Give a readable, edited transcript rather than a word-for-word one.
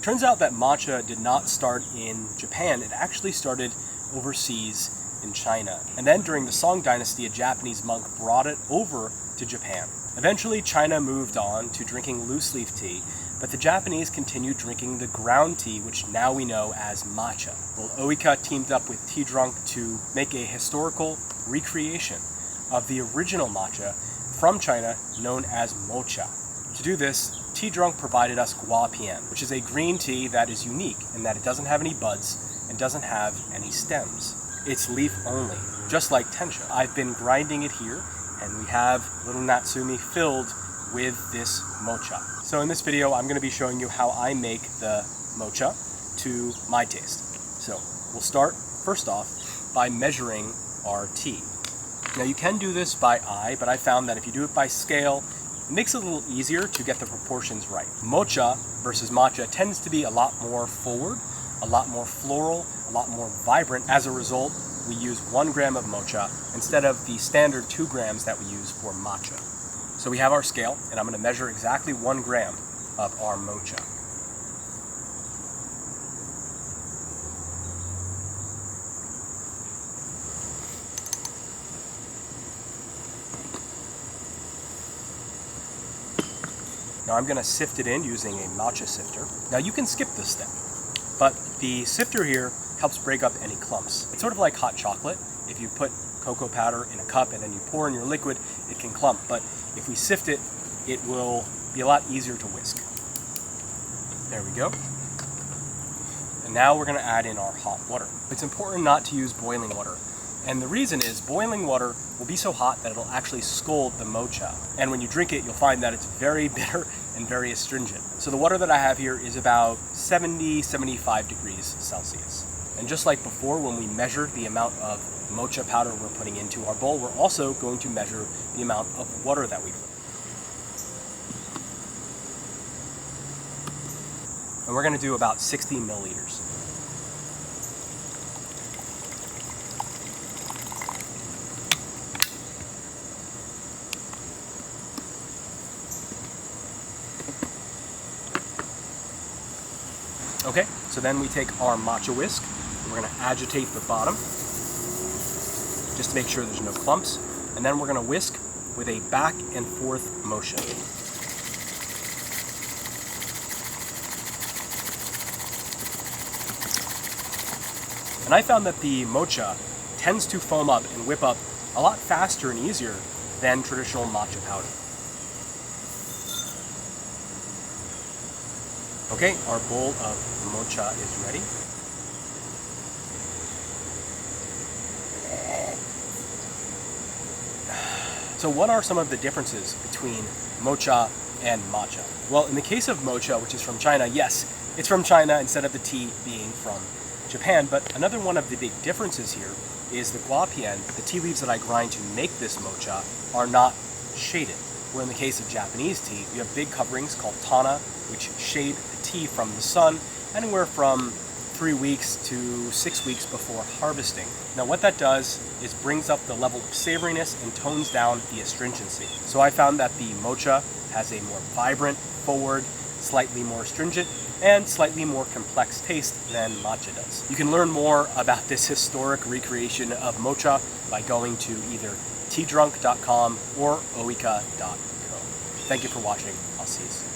Turns out that matcha did not start in Japan. It actually started overseas in China. And then during the Song Dynasty, a Japanese monk brought it over to Japan. Eventually, China moved on to drinking loose leaf tea, but the Japanese continued drinking the ground tea, which now we know as matcha. Well, Ooika teamed up with Tea Drunk to make a historical recreation of the original matcha from China known as mocha. To do this, Tea Drunk provided us guapian, which is a green tea that is unique in that it doesn't have any buds and doesn't have any stems. It's leaf only, just like tencha. I've been grinding it here, and we have little Natsumi filled with this mocha. So in this video, I'm going to be showing you how I make the mocha to my taste. So we'll start, first off, by measuring our tea. Now you can do this by eye, but I found that if you do it by scale, it makes it a little easier to get the proportions right. Mocha versus matcha tends to be a lot more forward, a lot more floral, a lot more vibrant. As a result, we use 1 gram of mocha instead of the standard 2 grams that we use for matcha. So we have our scale, and I'm going to measure exactly 1 gram of our mocha. Now I'm going to sift it in using a matcha sifter. Now you can skip this step, but the sifter here helps break up any clumps. It's sort of like hot chocolate. If you put cocoa powder in a cup and then you pour in your liquid, it can clump, but if we sift it, it will be a lot easier to whisk. There we go. And now we're going to add in our hot water. It's important not to use boiling water. And the reason is boiling water will be so hot that it'll actually scald the mocha. And when you drink it, you'll find that it's very bitter and very astringent. So the water that I have here is about 70-75 degrees Celsius. And just like before, when we measured the amount of mocha powder we're putting into our bowl, we're also going to measure the amount of water that we put. And we're going to do about 60 milliliters. Okay, so then we take our matcha whisk, and we're going to agitate the bottom, just to make sure there's no clumps, and then we're going to whisk with a back and forth motion. And I found that the mocha tends to foam up and whip up a lot faster and easier than traditional matcha powder. Okay, our bowl of mocha is ready. So what are some of the differences between mocha and matcha? Well, in the case of mocha, which is from China, yes, it's from China instead of the tea being from Japan, but another one of the big differences here is the guapian, the tea leaves that I grind to make this mocha, are not shaded. Where in the case of Japanese tea, you have big coverings called tana, which shade the tea from the sun anywhere from 3 weeks to 6 weeks before harvesting. Now what that does is brings up the level of savoriness and tones down the astringency. So I found that the mocha has a more vibrant, forward, slightly more astringent, and slightly more complex taste than matcha does. You can learn more about this historic recreation of mocha by going to either teadrunk.com or ooika.co. Thank you for watching. I'll see you soon.